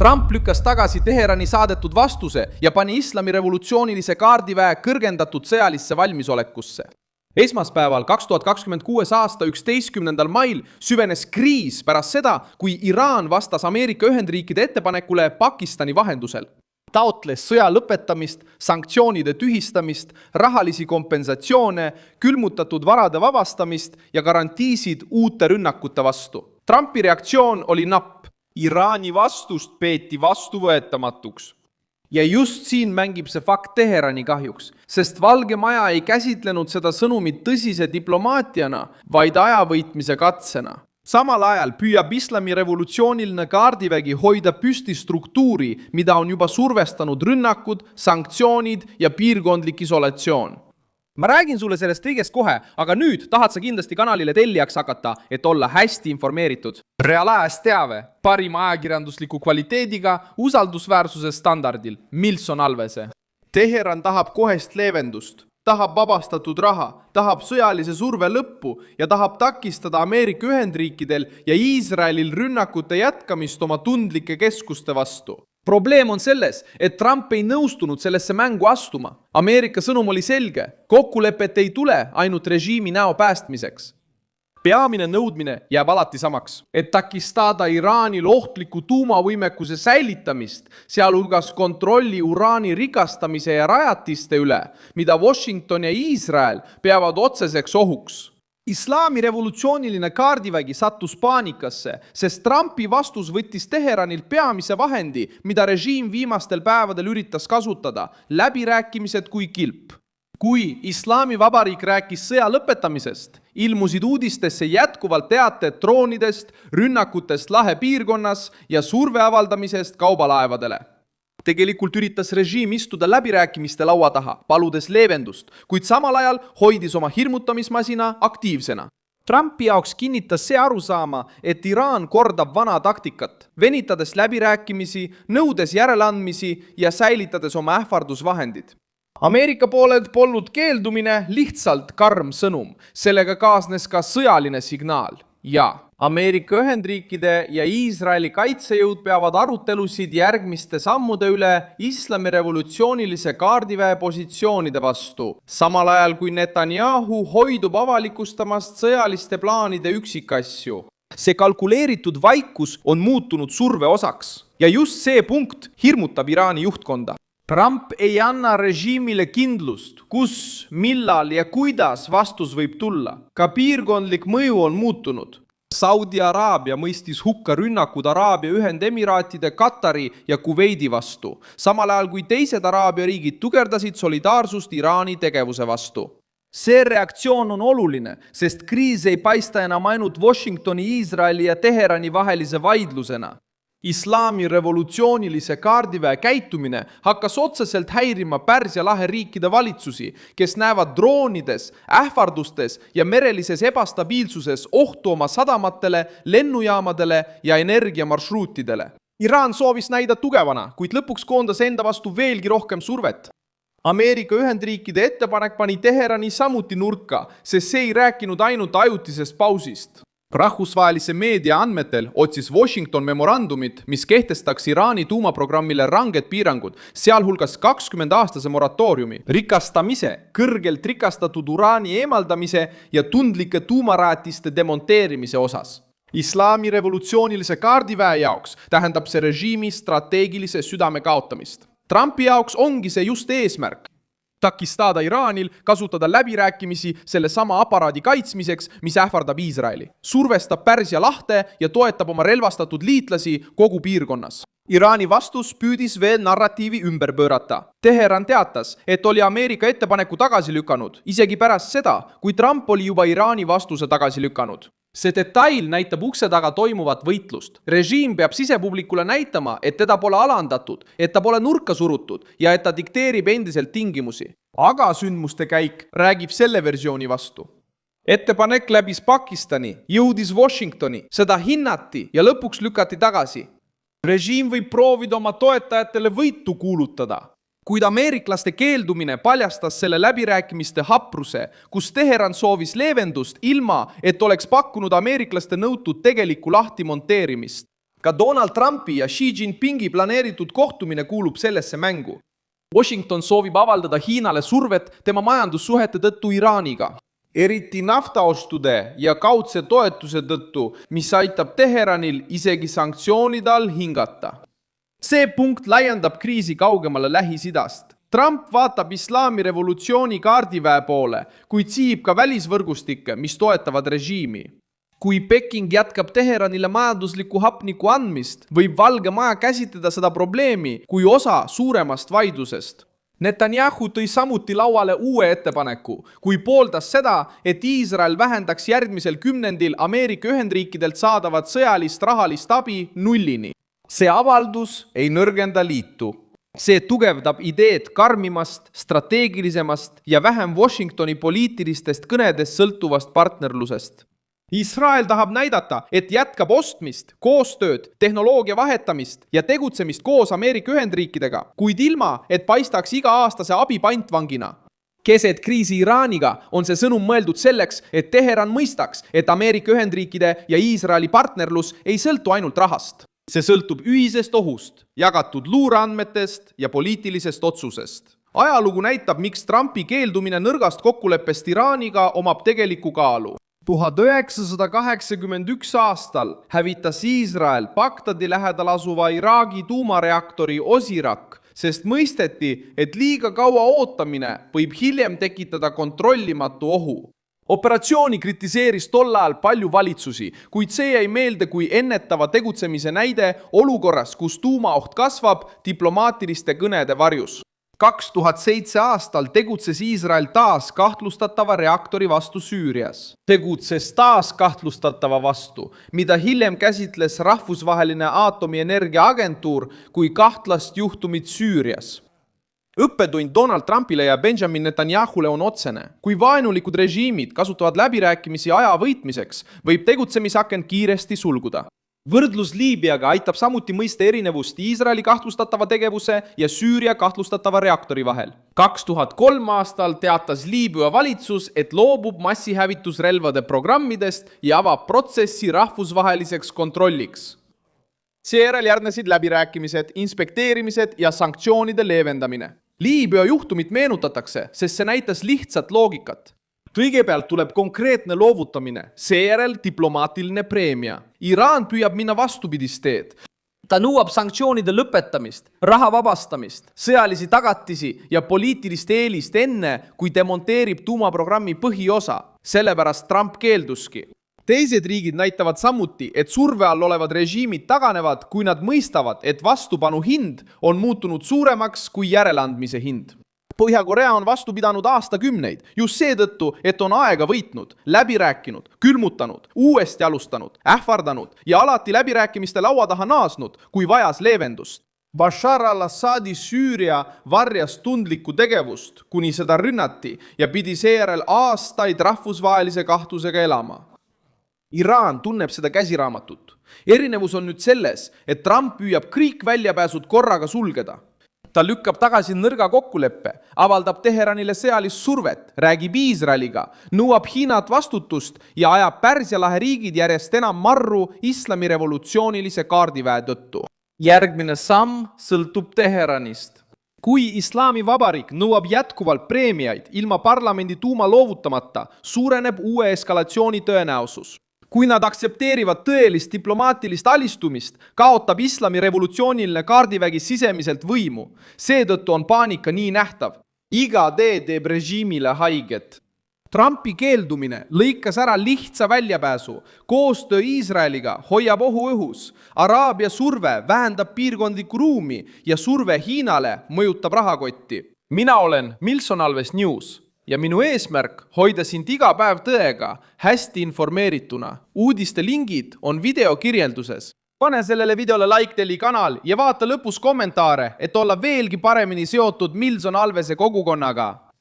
Trump lükkas tagasi Teherani saadetud vastuse ja pani islami revolutsioonilise kaardiväe kõrgendatud sõjalisse valmisolekusse. Esmaspäeval 2026. aasta 11. mail süvenes kriis pärast seda, kui Iraan vastas Ameerika Ühendriikide ettepanekule Pakistani vahendusel. Taotles sõja lõpetamist, sanktsioonide tühistamist, rahalisi kompensatsioone, külmutatud varade vabastamist ja garantiisid uute rünnakute vastu. Trumpi reaktsioon oli napp. Iraani vastust peeti vastuvõetamatuks. Ja just siin mängib see fakt Teherani kahjuks, sest Valge Maja ei käsitlenud seda sõnumit tõsise diplomaatiana, vaid ajavõitmise katsena. Samal ajal püüab islami revolutsiooniline kaardivägi hoida püsti struktuuri, mida on juba survestanud rünnakud, sanktsioonid ja piirkondlik isolatsioon. Ma räägin sulle sellest kõigest kohe, aga nüüd tahad sa kindlasti kanalile tellijaks hakata, et olla hästi informeeritud. Reaalajas teave, parima ajakirjandusliku kvaliteediga, usaldusväärsuse standardil. Milson Alvese. Teheran tahab kohest leevendust, tahab vabastatud raha, tahab sõjalise surve lõppu ja tahab takistada Ameerika Ühendriikidel ja Iisraelil rünnakute jätkamist oma tundlike keskuste vastu. Probleem on selles, et Trump ei nõustunud sellesse mängu astuma. Ameerika sõnum oli selge. Kokkulepet ei tule ainult režiimi näo päästmiseks. Peamine nõudmine jääb alati samaks, et takistada Iraanil ohtliku tuumavõimekuse säilitamist, sealhulgas kontrolli uraani rikastamise ja rajatiste üle, mida Washington ja Iisrael peavad otseseks ohuks. Islami revolutsiooniline kaardivägi sattus paanikasse, sest Trumpi vastus võttis Teheranilt peamise vahendi, mida režiim viimastel päevadel üritas kasutada, läbirääkimised kui kilp. Kui Islami Vabariik rääkis sõja lõpetamisest, ilmusid uudistesse jätkuvalt teated droonidest, rünnakutest lahe piirkonnas ja surve avaldamisest kaubalaevadele. Tegelikult üritas režiim istuda läbirääkimiste laua taha, paludes leevendust, kuid samal ajal hoidis oma hirmutamismasina aktiivsena. Trumpi jaoks kinnitas see arusaama, et Iraan kordab vana taktikat, venitades läbirääkimisi, nõudes järeleandmisi ja säilitades oma ähvardusvahendid. Ameerika poolelt polnud keeldumine lihtsalt karm sõnum, sellega kaasnes ka sõjaline signaal. Ja Ameerika Ühendriikide ja Iisraeli kaitsejõud peavad arutelusid järgmiste sammude üle islami revolutsioonilise kaardiväe positsioonide vastu, samal ajal kui Netanyahu hoidub avalikustamast sõjaliste plaanide üksikasju. See kalkuleeritud vaikus on muutunud surve osaks ja just see punkt hirmutab Iraani juhtkonda. Trump ei anna režiimile kindlust, kus, millal ja kuidas vastus võib tulla. Ka piirkondlik mõju on muutunud. Saudi Araabia mõistis hukka rünnakud Araabia Ühendemiraatide, Katari ja Kuveidi vastu, samal ajal kui teised Araabia riigid tugevdasid solidaarsust Iraani tegevuse vastu. See reaktsioon on oluline, sest kriis ei paista enam ainult Washingtoni, Iisraeli ja Teherani vahelise vaidlusena. Islami revolutsioonilise kaardiväe käitumine hakkas otseselt häirima Pärsia lahe riikide valitsusi, kes näevad droonides, ähvardustes ja merelises ebastabiilsuses ohtu oma sadamatele, lennujaamadele ja energiamarsruutidele. Iraan soovis näida tugevana, kuid lõpuks koondas enda vastu veelgi rohkem survet. Ameerika Ühendriikide ettepanek pani Teherani samuti nurka, sest see ei rääkinud ainult ajutisest pausist. Rahvusvahelise meedia andmetel otsis Washington memorandumit, mis kehtestaks Iraani tuumaprogrammile ranged piirangud, sealhulgas 20-aastase moratooriumi, rikastamise, kõrgelt rikastatud uraani eemaldamise ja tundlike tuumarajatiste demonteerimise osas. Islami revolutsioonilise kaardiväe jaoks tähendab see režiimi strateegilise südame kaotamist. Trumpi jaoks ongi see just eesmärk. Takistada Iraanil kasutada läbirääkimisi selle sama aparaadi kaitsmiseks, mis ähvardab Iisraeli. Survestab Pärsia lahte ja toetab oma relvastatud liitlasi kogu piirkonnas. Iraani vastus püüdis veel narratiivi ümber pöörata. Teheran teatas, et oli Ameerika ettepaneku tagasi lükanud, isegi pärast seda, kui Trump oli juba Iraani vastuse tagasi lükanud. See detail näitab ukse taga toimuvat võitlust. Režiim peab sisepublikule näitama, et teda pole alandatud, et ta pole nurka surutud ja et ta dikteerib endiselt tingimusi. Aga sündmuste käik räägib selle versiooni vastu. Ettepanek läbis Pakistani, jõudis Washingtoni, seda hinnati ja lõpuks lükati tagasi. Režiim võib proovida oma toetajatele võitu kuulutada. Kuid ameeriklaste keeldumine paljastas selle läbirääkimiste hapruse, kus Teheran soovis leevendust ilma, et oleks pakkunud ameeriklaste nõutud tegelikku lahtimonteerimist. ka Donald Trumpi ja Xi Jinpingi planeeritud kohtumine kuulub sellesse mängu. Washington soovib avaldada Hiinale survet tema majandussuhete tõttu Iraaniga. Eriti naftaostude ja kaudse toetuse tõttu, mis aitab Teheranil isegi sanktsioonide all hingata. See punkt laiendab kriisi kaugemale Lähis-Idast. Trump vaatab islami revolutsiooni kaardiväe poole, kuid siib ka välisvõrgustikke, mis toetavad režiimi. Kui Peking jätkab Teheranile majandusliku hapniku andmist, võib Valge Maja käsitleda seda probleemi kui osa suuremast vaidlusest. Netanyahu tõi samuti lauale uue ettepaneku, kui pooldas seda, et Iisrael vähendaks järgmisel kümnendil Ameerika Ühendriikidelt saadavat sõjalist rahalist abi nullini. See avaldus ei nõrgenda liitu. See tugevdab ideed karmimast, strateegilisemast ja vähem Washingtoni poliitilistest kõnedest sõltuvast partnerlusest. Iisrael tahab näidata, et jätkab ostmist, koostööd, tehnoloogia vahetamist ja tegutsemist koos Ameerika Ühendriikidega, kuid ilma, et paistaks iga-aastase abi pantvangina. Keset kriisi Iraaniga on see sõnum mõeldud selleks, et Teheran mõistaks, et Ameerika Ühendriikide ja Iisraeli partnerlus ei sõltu ainult rahast. See sõltub ühisest ohust, jagatud luureandmetest ja poliitilisest otsusest. Ajalugu näitab, miks Trumpi keeldumine nõrgast kokkuleppest Iraaniga omab tegelikku kaalu. 1981 aastal hävitas Iisrael Bagdadi lähedal asuva Iraagi tuumareaktori Osirak, sest mõisteti, et liiga kaua ootamine võib hiljem tekitada kontrollimatu ohu. Operatsiooni kritiseeris tol ajal palju valitsusi, kuid see jäi meelde kui ennetava tegutsemise näide olukorras, kus tuumaoht kasvab diplomaatiliste kõnede varjus. 2007 aastal tegutses Iisrael taas kahtlustatava reaktori vastu Süürias. Tegutses taas kahtlustatava vastu, mida hiljem käsitles rahvusvaheline aatomienergia agentuur kui kahtlast juhtumit Süürias. Õppetund Donald Trumpile ja Benjamin Netanyahule on otsene. Kui vaenulikud režiimid kasutavad läbirääkimisi aja võitmiseks, võib tegutsemisaken kiiresti sulguda. Võrdlus Liibüaga aitab samuti mõista erinevust Iisraeli kahtlustatava tegevuse ja Süüria kahtlustatava reaktori vahel. 2003 aastal teatas Liibüa valitsus, et loobub massihävitusrelvade programmidest ja avab protsessi rahvusvaheliseks kontrolliks. Seejärel järgnesid läbirääkimised, inspekteerimised ja sanktsioonide leevendamine. Liibüa juhtumit meenutatakse, sest see näitas lihtsat loogikat. Kõigepealt tuleb konkreetne loovutamine, seejärel diplomaatiline preemia. Iraan püüab minna vastupidist teed. Ta nõuab sanktsioonide lõpetamist, raha vabastamist, sõjalisi tagatisi ja poliitilist eelist enne, kui demonteerib tuumaprogrammi põhiosa. Sellepärast Trump keelduski. Teised riigid näitavad samuti, et surve all olevad režiimid taganevad, kui nad mõistavad, et vastupanu hind on muutunud suuremaks kui järeleandmise hind. Põhja-Korea on vastu pidanud aastakümneid, just seetõttu, et on aega võitnud, läbi rääkinud, külmutanud, uuesti alustanud, ähvardanud ja alati läbirääkimiste laua taha naasnud, kui vajas leevendust. Bashar al-Assadi Süüria varjas tundlikku tegevust, kuni seda rünnati ja pidi seejärel aastaid rahvusvahelise kahtlusega elama. Iraan tunneb seda käsiraamatut. Erinevus on nüüd selles, et Trump püüab kõik väljapääsud korraga sulgeda. Ta lükkab tagasi nõrga kokkuleppe, avaldab Teheranile sõjalist survet, räägib Iisraeliga, nõuab Hiinat vastutust ja ajab Pärsia lahe riigid järjest enam marru islami revolutsioonilise kaardiväe tõttu. Järgmine samm sõltub Teheranist. Kui Islami Vabariik nõuab jätkuvalt preemiaid ilma parlamendi tuuma loovutamata, suureneb uue eskalatsiooni tõenäosus. Kui nad aktsepteerivad tõelist diplomaatilist alistumist, kaotab islami revolutsiooniline kaardivägi sisemiselt võimu. Seetõttu on paanika nii nähtav. Iga tee teeb režiimile haiget. Trumpi keeldumine lõikas ära lihtsa väljapääsu. Koostöö Iisraeliga hoiab ohu õhus. Araabia surve vähendab piirkondlikku ruumi ja surve Hiinale mõjutab rahakotti. Mina olen Milson Alves News. Ja minu eesmärk hoida sind iga päev tõega, hästi informeerituna. Uudiste lingid on video kirjelduses. Pane sellele videole like Teli kanal ja vaata lõpus kommentaare, et olla veelgi paremini seotud Milson Alvese kogukonnaga.